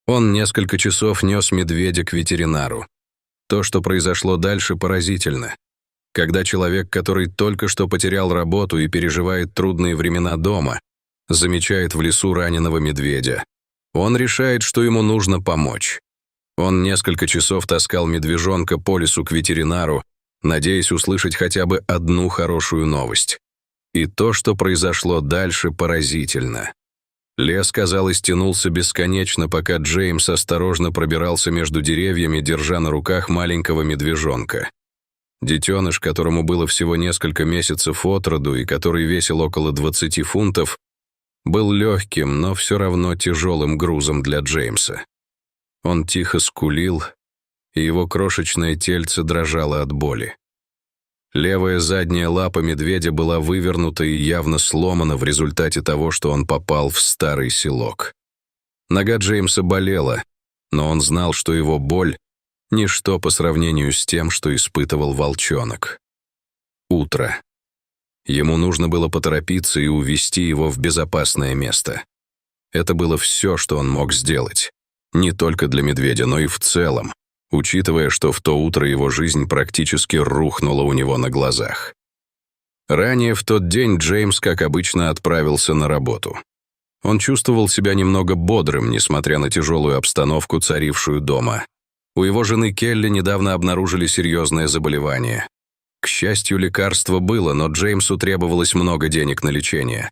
Он несколько часов нес медведя к ветеринару. То, что произошло дальше, поразительно. Когда человек, который только что потерял работу и переживает трудные времена дома, замечает в лесу раненого медведя, он решает, что ему нужно помочь. Он несколько часов таскал медвежонка по лесу к ветеринару, надеясь услышать хотя бы одну хорошую новость. И то, что произошло дальше, поразительно. Лес, казалось, тянулся бесконечно, пока Джеймс осторожно пробирался между деревьями, держа на руках маленького медвежонка. Детеныш, которому было всего несколько месяцев от роду и который весил около 20 фунтов, был легким, но все равно тяжелым грузом для Джеймса. Он тихо скулил, и его крошечное тельце дрожало от боли. Левая задняя лапа медведя была вывернута и явно сломана в результате того, что он попал в старый селок. Нога Джеймса болела, но он знал, что его боль — ничто по сравнению с тем, что испытывал волчонок. Утро. Ему нужно было поторопиться и увести его в безопасное место. Это было все, что он мог сделать. Не только для медведя, но и в целом, учитывая, что в то утро его жизнь практически рухнула у него на глазах. Ранее в тот день Джеймс, как обычно, отправился на работу. Он чувствовал себя немного бодрым, несмотря на тяжелую обстановку, царившую дома. У его жены Келли недавно обнаружили серьезное заболевание. К счастью, лекарство было, но Джеймсу требовалось много денег на лечение.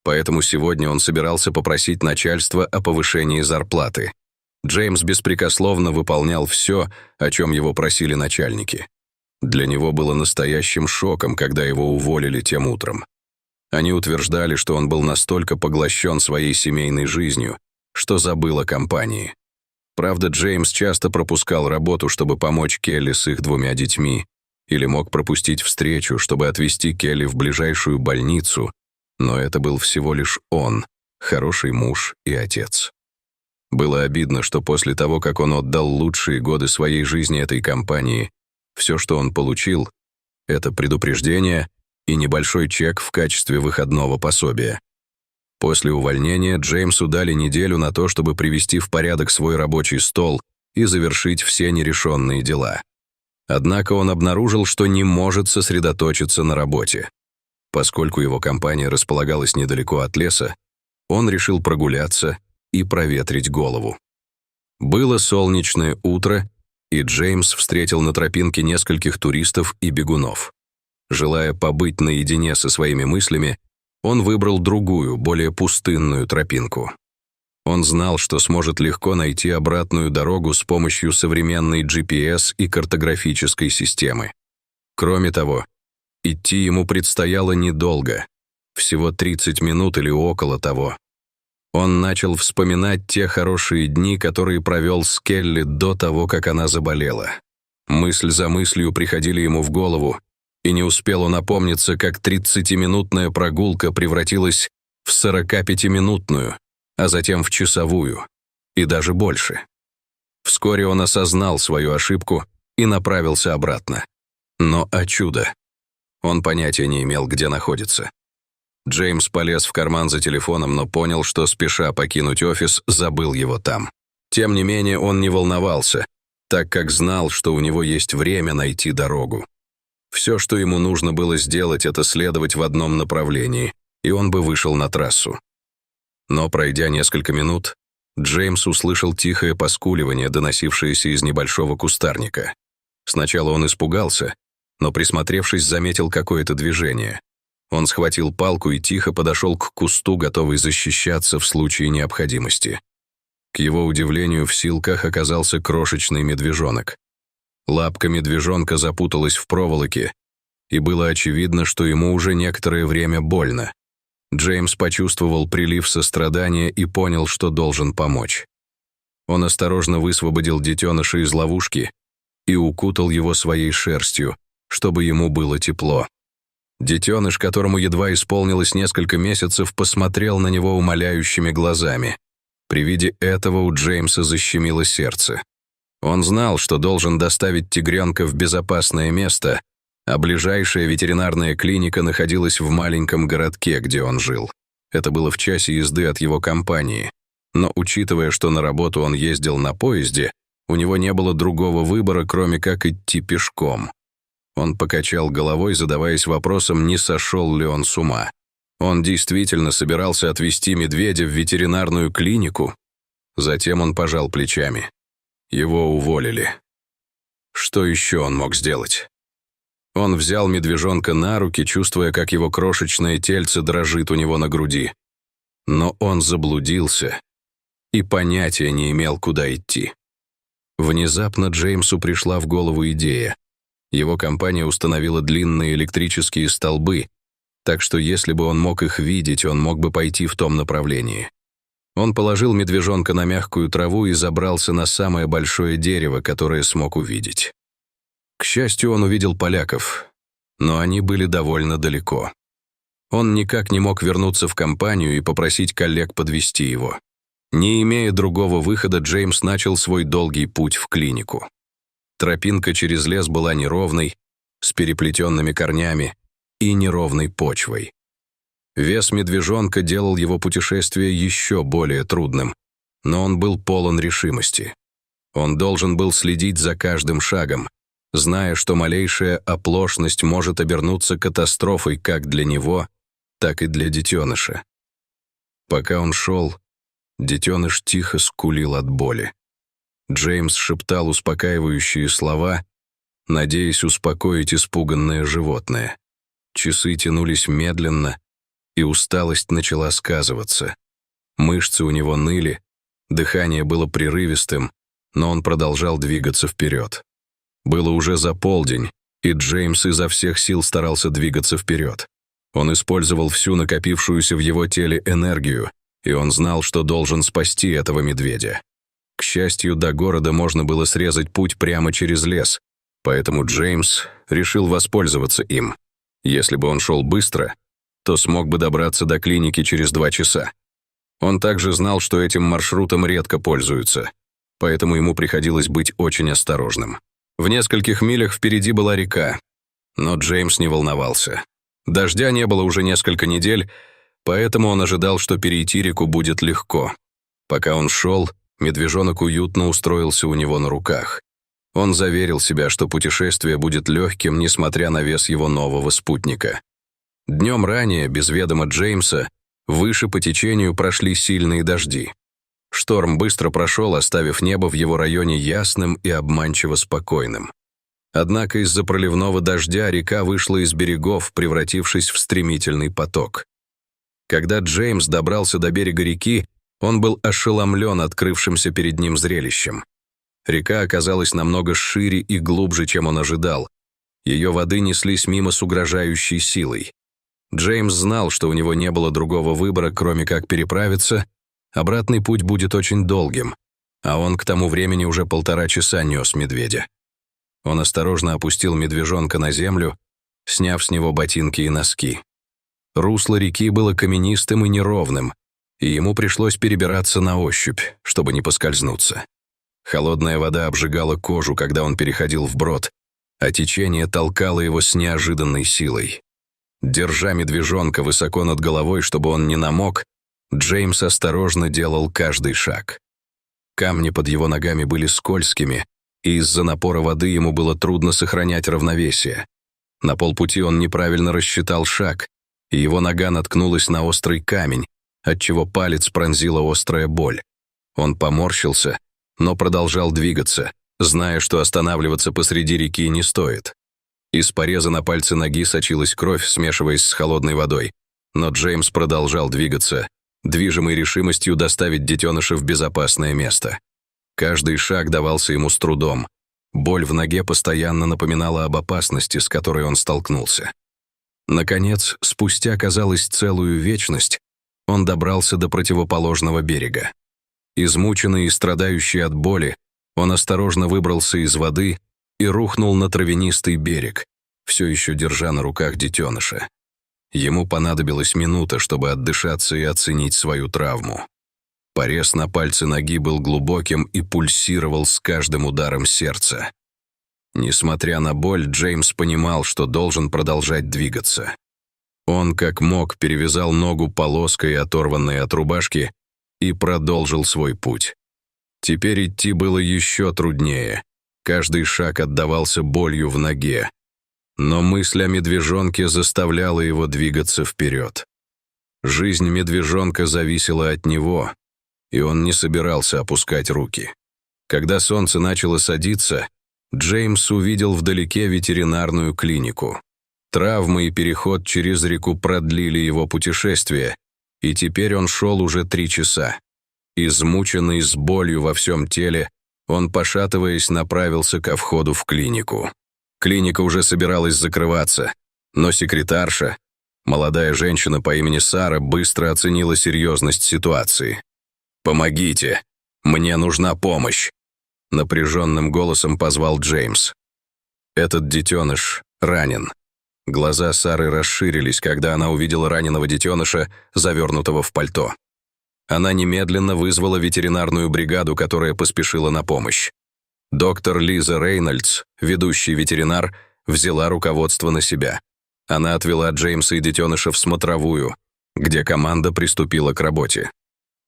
Поэтому сегодня он собирался попросить начальство о повышении зарплаты. Джеймс беспрекословно выполнял все, о чем его просили начальники. Для него было настоящим шоком, когда его уволили тем утром. Они утверждали, что он был настолько поглощен своей семейной жизнью, что забыл о компании. Правда, Джеймс часто пропускал работу, чтобы помочь Келли с их 2 детьми, или мог пропустить встречу, чтобы отвезти Келли в ближайшую больницу, но это был всего лишь он, хороший муж и отец. Было обидно, что после того, как он отдал лучшие годы своей жизни этой компании, все, что он получил, это предупреждение и небольшой чек в качестве выходного пособия. После увольнения Джеймсу дали неделю на то, чтобы привести в порядок свой рабочий стол и завершить все нерешенные дела. Однако он обнаружил, что не может сосредоточиться на работе. Поскольку его компания располагалась недалеко от леса, он решил прогуляться и проветрить голову. Было солнечное утро, и Джеймс встретил на тропинке нескольких туристов и бегунов. Желая побыть наедине со своими мыслями, он выбрал другую, более пустынную тропинку. Он знал, что сможет легко найти обратную дорогу с помощью современной GPS и картографической системы. Кроме того, идти ему предстояло недолго, всего 30 минут или около того. Он начал вспоминать те хорошие дни, которые провел с Келли до того, как она заболела. Мысль за мыслью приходили ему в голову, и не успел он опомниться, как 30-минутная прогулка превратилась в 45-минутную, а затем в часовую, и даже больше. Вскоре он осознал свою ошибку и направился обратно. Но, о чудо, он понятия не имел, где находится. Джеймс полез в карман за телефоном, но понял, что, спеша покинуть офис, забыл его там. Тем не менее, он не волновался, так как знал, что у него есть время найти дорогу. Все, что ему нужно было сделать, это следовать в одном направлении, и он бы вышел на трассу. Но, пройдя несколько минут, Джеймс услышал тихое поскуливание, доносившееся из небольшого кустарника. Сначала он испугался, но, присмотревшись, заметил какое-то движение. Он схватил палку и тихо подошел к кусту, готовый защищаться в случае необходимости. К его удивлению, в силках оказался крошечный медвежонок. Лапка медвежонка запуталась в проволоке, и было очевидно, что ему уже некоторое время больно. Джеймс почувствовал прилив сострадания и понял, что должен помочь. Он осторожно высвободил детеныша из ловушки и укутал его своей шерстью, чтобы ему было тепло. Детеныш, которому едва исполнилось несколько месяцев, посмотрел на него умоляющими глазами. При виде этого у Джеймса защемило сердце. Он знал, что должен доставить тигренка в безопасное место, а ближайшая ветеринарная клиника находилась в маленьком городке, где он жил. Это было в часе езды от его компании. Но учитывая, что на работу он ездил на поезде, у него не было другого выбора, кроме как идти пешком. Он покачал головой, задаваясь вопросом, не сошел ли он с ума. Он действительно собирался отвезти медведя в ветеринарную клинику. Затем он пожал плечами. Его уволили. Что еще он мог сделать? Он взял медвежонка на руки, чувствуя, как его крошечное тельце дрожит у него на груди. Но он заблудился и понятия не имел, куда идти. Внезапно Джеймсу пришла в голову идея. Его компания установила длинные электрические столбы, так что если бы он мог их видеть, он мог бы пойти в том направлении. Он положил медвежонка на мягкую траву и забрался на самое большое дерево, которое смог увидеть. К счастью, он увидел поляков, но они были довольно далеко. Он никак не мог вернуться в компанию и попросить коллег подвезти его. Не имея другого выхода, Джеймс начал свой долгий путь в клинику. Тропинка через лес была неровной, с переплетенными корнями и неровной почвой. Вес медвежонка делал его путешествие еще более трудным, но он был полон решимости. Он должен был следить за каждым шагом, зная, что малейшая оплошность может обернуться катастрофой как для него, так и для детеныша. Пока он шел, детеныш тихо скулил от боли. Джеймс шептал успокаивающие слова, надеясь успокоить испуганное животное. Часы тянулись медленно, и усталость начала сказываться. Мышцы у него ныли, дыхание было прерывистым, но он продолжал двигаться вперед. Было уже за полдень, и Джеймс изо всех сил старался двигаться вперед. Он использовал всю накопившуюся в его теле энергию, и он знал, что должен спасти этого медведя. К счастью, до города можно было срезать путь прямо через лес, поэтому Джеймс решил воспользоваться им. Если бы он шел быстро, то смог бы добраться до клиники через 2 часа. Он также знал, что этим маршрутом редко пользуются, поэтому ему приходилось быть очень осторожным. В нескольких милях впереди была река, но Джеймс не волновался. Дождя не было уже несколько недель, поэтому он ожидал, что перейти реку будет легко. Пока он шел, медвежонок уютно устроился у него на руках. Он заверил себя, что путешествие будет легким, несмотря на вес его нового спутника. Днем ранее, без ведома Джеймса, выше по течению прошли сильные дожди. Шторм быстро прошел, оставив небо в его районе ясным и обманчиво спокойным. Однако из-за проливного дождя река вышла из берегов, превратившись в стремительный поток. Когда Джеймс добрался до берега реки, он был ошеломлен открывшимся перед ним зрелищем. Река оказалась намного шире и глубже, чем он ожидал. Ее воды неслись мимо с угрожающей силой. Джеймс знал, что у него не было другого выбора, кроме как переправиться. Обратный путь будет очень долгим, а он к тому времени уже 1,5 часа нес медведя. Он осторожно опустил медвежонка на землю, сняв с него ботинки и носки. Русло реки было каменистым и неровным, и ему пришлось перебираться на ощупь, чтобы не поскользнуться. Холодная вода обжигала кожу, когда он переходил вброд, а течение толкало его с неожиданной силой. Держа медвежонка высоко над головой, чтобы он не намок, Джеймс осторожно делал каждый шаг. Камни под его ногами были скользкими, и из-за напора воды ему было трудно сохранять равновесие. На полпути он неправильно рассчитал шаг, и его нога наткнулась на острый камень, отчего палец пронзила острая боль. Он поморщился, но продолжал двигаться, зная, что останавливаться посреди реки не стоит. Из пореза на пальце ноги сочилась кровь, смешиваясь с холодной водой, но Джеймс продолжал двигаться, движимый решимостью доставить детеныша в безопасное место. Каждый шаг давался ему с трудом. Боль в ноге постоянно напоминала об опасности, с которой он столкнулся. Наконец, спустя, казалось, целую вечность, он добрался до противоположного берега. Измученный и страдающий от боли, он осторожно выбрался из воды и рухнул на травянистый берег, все еще держа на руках детеныша. Ему понадобилась минута, чтобы отдышаться и оценить свою травму. Порез на пальце ноги был глубоким и пульсировал с каждым ударом сердца. Несмотря на боль, Джеймс понимал, что должен продолжать двигаться. Он, как мог, перевязал ногу полоской, оторванной от рубашки, и продолжил свой путь. Теперь идти было еще труднее. Каждый шаг отдавался болью в ноге. Но мысль о медвежонке заставляла его двигаться вперед. Жизнь медвежонка зависела от него, и он не собирался опускать руки. Когда солнце начало садиться, Джеймс увидел вдалеке ветеринарную клинику. Травмы и переход через реку продлили его путешествие, и теперь он шел уже 3 часа. Измученный, с болью во всем теле, он, пошатываясь, направился ко входу в клинику. Клиника уже собиралась закрываться, но секретарша, молодая женщина по имени Сара, быстро оценила серьезность ситуации. «Помогите! Мне нужна помощь!» Напряженным голосом позвал Джеймс. Этот детеныш ранен. Глаза Сары расширились, когда она увидела раненого детеныша, завернутого в пальто. Она немедленно вызвала ветеринарную бригаду, которая поспешила на помощь. Доктор Лиза Рейнольдс, ведущий ветеринар, взяла руководство на себя. Она отвела Джеймса и детеныша в смотровую, где команда приступила к работе.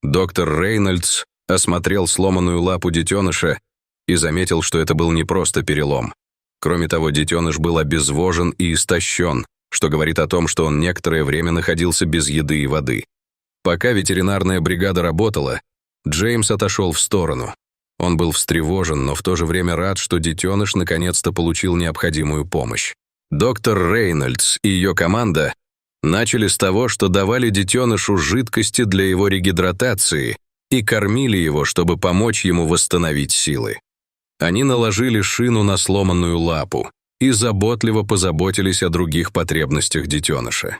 Доктор Рейнольдс осмотрел сломанную лапу детеныша и заметил, что это был не просто перелом. Кроме того, детеныш был обезвожен и истощен, что говорит о том, что он некоторое время находился без еды и воды. Пока ветеринарная бригада работала, Джеймс отошел в сторону. Он был встревожен, но в то же время рад, что детеныш наконец-то получил необходимую помощь. Доктор Рейнольдс и ее команда начали с того, что давали детенышу жидкости для его регидратации и кормили его, чтобы помочь ему восстановить силы. Они наложили шину на сломанную лапу и заботливо позаботились о других потребностях детеныша.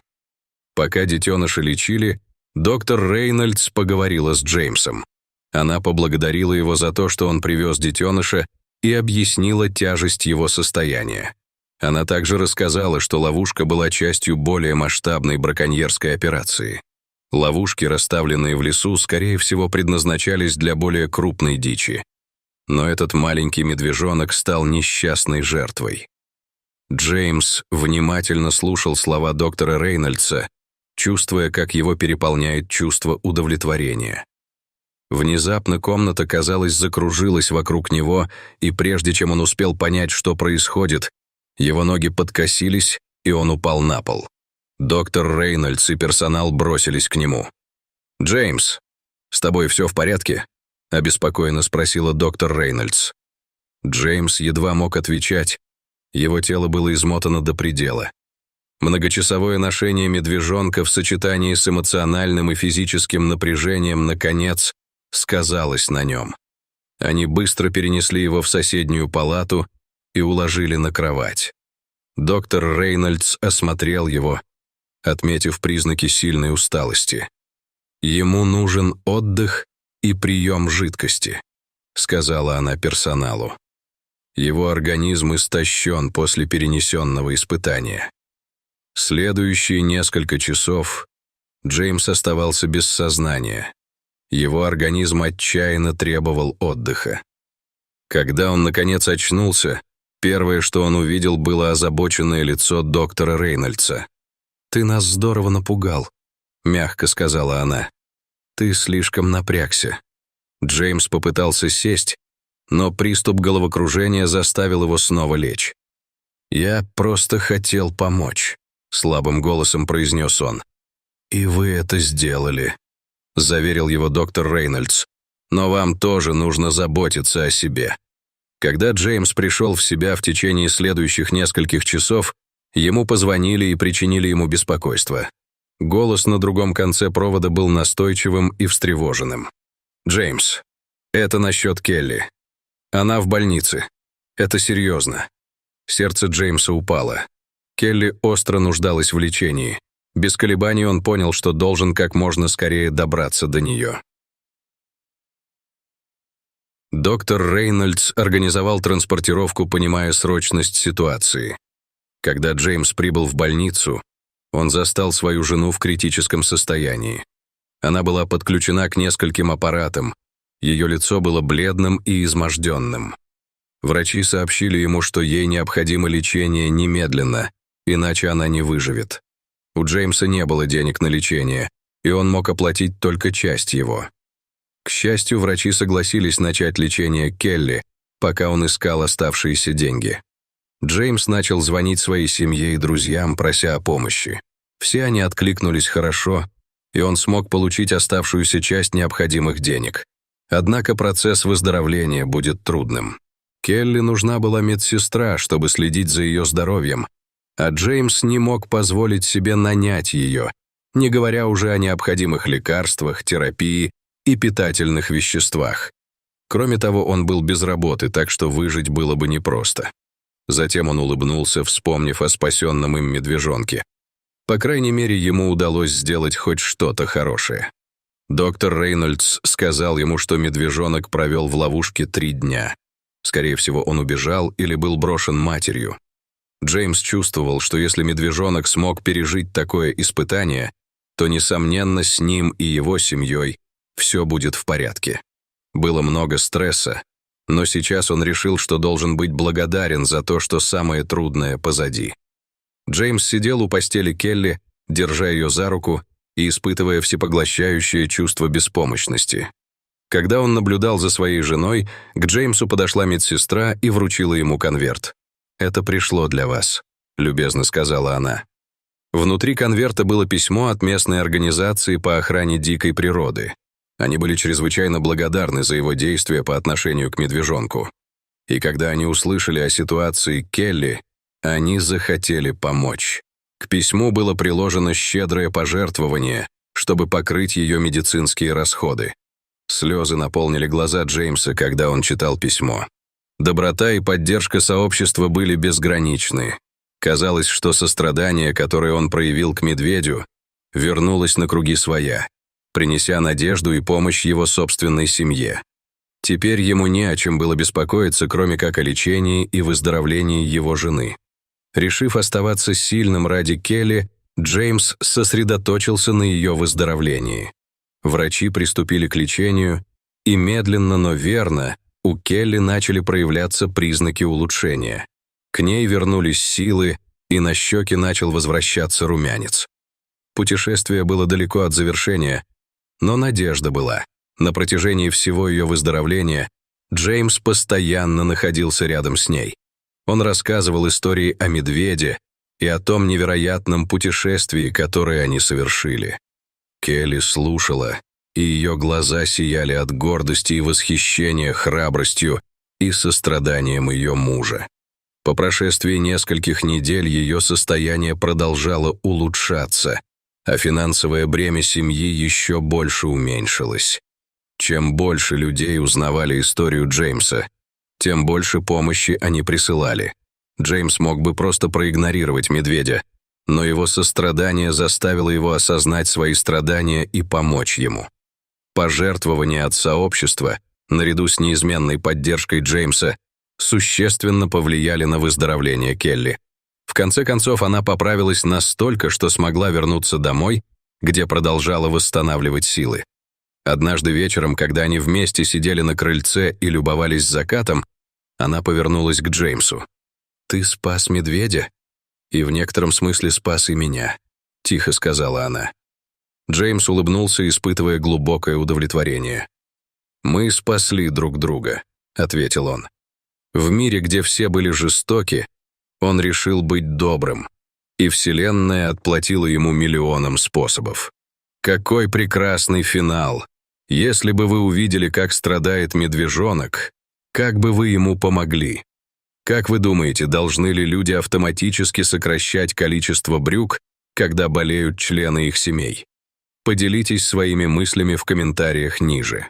Пока детеныша лечили, доктор Рейнольдс поговорила с Джеймсом. Она поблагодарила его за то, что он привез детеныша, и объяснила тяжесть его состояния. Она также рассказала, что ловушка была частью более масштабной браконьерской операции. Ловушки, расставленные в лесу, скорее всего, предназначались для более крупной дичи. Но этот маленький медвежонок стал несчастной жертвой. Джеймс внимательно слушал слова доктора Рейнольдса, чувствуя, как его переполняет чувство удовлетворения. Внезапно комната, казалось, закружилась вокруг него, и прежде чем он успел понять, что происходит, его ноги подкосились, и он упал на пол. Доктор Рейнольдс и персонал бросились к нему. «Джеймс, с тобой все в порядке?» — обеспокоенно спросила доктор Рейнольдс. Джеймс едва мог отвечать, его тело было измотано до предела. Многочасовое ношение медвежонка в сочетании с эмоциональным и физическим напряжением, наконец, сказалось на нем. Они быстро перенесли его в соседнюю палату и уложили на кровать. Доктор Рейнольдс осмотрел его, отметив признаки сильной усталости. «Ему нужен отдых и прием жидкости», — сказала она персоналу. «Его организм истощен после перенесенного испытания». Следующие несколько часов Джеймс оставался без сознания. Его организм отчаянно требовал отдыха. Когда он, наконец, очнулся, первое, что он увидел, было озабоченное лицо доктора Рейнольдса. «Ты нас здорово напугал», — мягко сказала она. «Ты слишком напрягся». Джеймс попытался сесть, но приступ головокружения заставил его снова лечь. «Я просто хотел помочь», — слабым голосом произнес он. «И вы это сделали», — заверил его доктор Рейнольдс. «Но вам тоже нужно заботиться о себе». Когда Джеймс пришел в себя в течение следующих нескольких часов, ему позвонили и причинили ему беспокойство. Голос на другом конце провода был настойчивым и встревоженным. «Джеймс, это насчет Келли. Она в больнице. Это серьезно». Сердце Джеймса упало. Келли остро нуждалась в лечении. Без колебаний он понял, что должен как можно скорее добраться до нее. Доктор Рейнольдс организовал транспортировку, понимая срочность ситуации. Когда Джеймс прибыл в больницу, он застал свою жену в критическом состоянии. Она была подключена к нескольким аппаратам. Ее лицо было бледным и изможденным. Врачи сообщили ему, что ей необходимо лечение немедленно, иначе она не выживет. У Джеймса не было денег на лечение, и он мог оплатить только часть его. К счастью, врачи согласились начать лечение Келли, пока он искал оставшиеся деньги. Джеймс начал звонить своей семье и друзьям, прося о помощи. Все они откликнулись хорошо, и он смог получить оставшуюся часть необходимых денег. Однако процесс выздоровления будет трудным. Келли нужна была медсестра, чтобы следить за ее здоровьем, а Джеймс не мог позволить себе нанять ее, не говоря уже о необходимых лекарствах, терапии и питательных веществах. Кроме того, он был без работы, так что выжить было бы непросто. Затем он улыбнулся, вспомнив о спасенном им медвежонке. По крайней мере, ему удалось сделать хоть что-то хорошее. Доктор Рейнольдс сказал ему, что медвежонок провел в ловушке 3 дня. Скорее всего, он убежал или был брошен матерью. Джеймс чувствовал, что если медвежонок смог пережить такое испытание, то, несомненно, с ним и его семьей все будет в порядке. Было много стресса, но сейчас он решил, что должен быть благодарен за то, что самое трудное позади. Джеймс сидел у постели Келли, держа ее за руку и испытывая всепоглощающее чувство беспомощности. Когда он наблюдал за своей женой, к Джеймсу подошла медсестра и вручила ему конверт. «Это пришло для вас», — любезно сказала она. Внутри конверта было письмо от местной организации по охране дикой природы. Они были чрезвычайно благодарны за его действия по отношению к медвежонку. И когда они услышали о ситуации Келли, они захотели помочь. К письму было приложено щедрое пожертвование, чтобы покрыть ее медицинские расходы. Слезы наполнили глаза Джеймса, когда он читал письмо. Доброта и поддержка сообщества были безграничны. Казалось, что сострадание, которое он проявил к медведю, вернулось на круги своя, принеся надежду и помощь его собственной семье. Теперь ему не о чем было беспокоиться, кроме как о лечении и выздоровлении его жены. Решив оставаться сильным ради Келли, Джеймс сосредоточился на ее выздоровлении. Врачи приступили к лечению, и медленно, но верно у Келли начали проявляться признаки улучшения. К ней вернулись силы, и на щеке начал возвращаться румянец. Путешествие было далеко от завершения, но надежда была. На протяжении всего ее выздоровления Джеймс постоянно находился рядом с ней. Он рассказывал истории о медведе и о том невероятном путешествии, которое они совершили. Келли слушала, и ее глаза сияли от гордости и восхищения храбростью и состраданием ее мужа. По прошествии нескольких недель ее состояние продолжало улучшаться, а финансовое бремя семьи еще больше уменьшилось. Чем больше людей узнавали историю Джеймса, тем больше помощи они присылали. Джеймс мог бы просто проигнорировать медведя, но его сострадание заставило его осознать свои страдания и помочь ему. Пожертвования от сообщества, наряду с неизменной поддержкой Джеймса, существенно повлияли на выздоровление Келли. В конце концов, она поправилась настолько, что смогла вернуться домой, где продолжала восстанавливать силы. Однажды вечером, когда они вместе сидели на крыльце и любовались закатом, она повернулась к Джеймсу. «Ты спас медведя? И в некотором смысле спас и меня», — тихо сказала она. Джеймс улыбнулся, испытывая глубокое удовлетворение. «Мы спасли друг друга», — ответил он. В мире, где все были жестоки, он решил быть добрым, и Вселенная отплатила ему миллионом способов. Какой прекрасный финал! Если бы вы увидели, как страдает медвежонок, как бы вы ему помогли? Как вы думаете, должны ли люди автоматически сокращать количество брюк, когда болеют члены их семей? Поделитесь своими мыслями в комментариях ниже.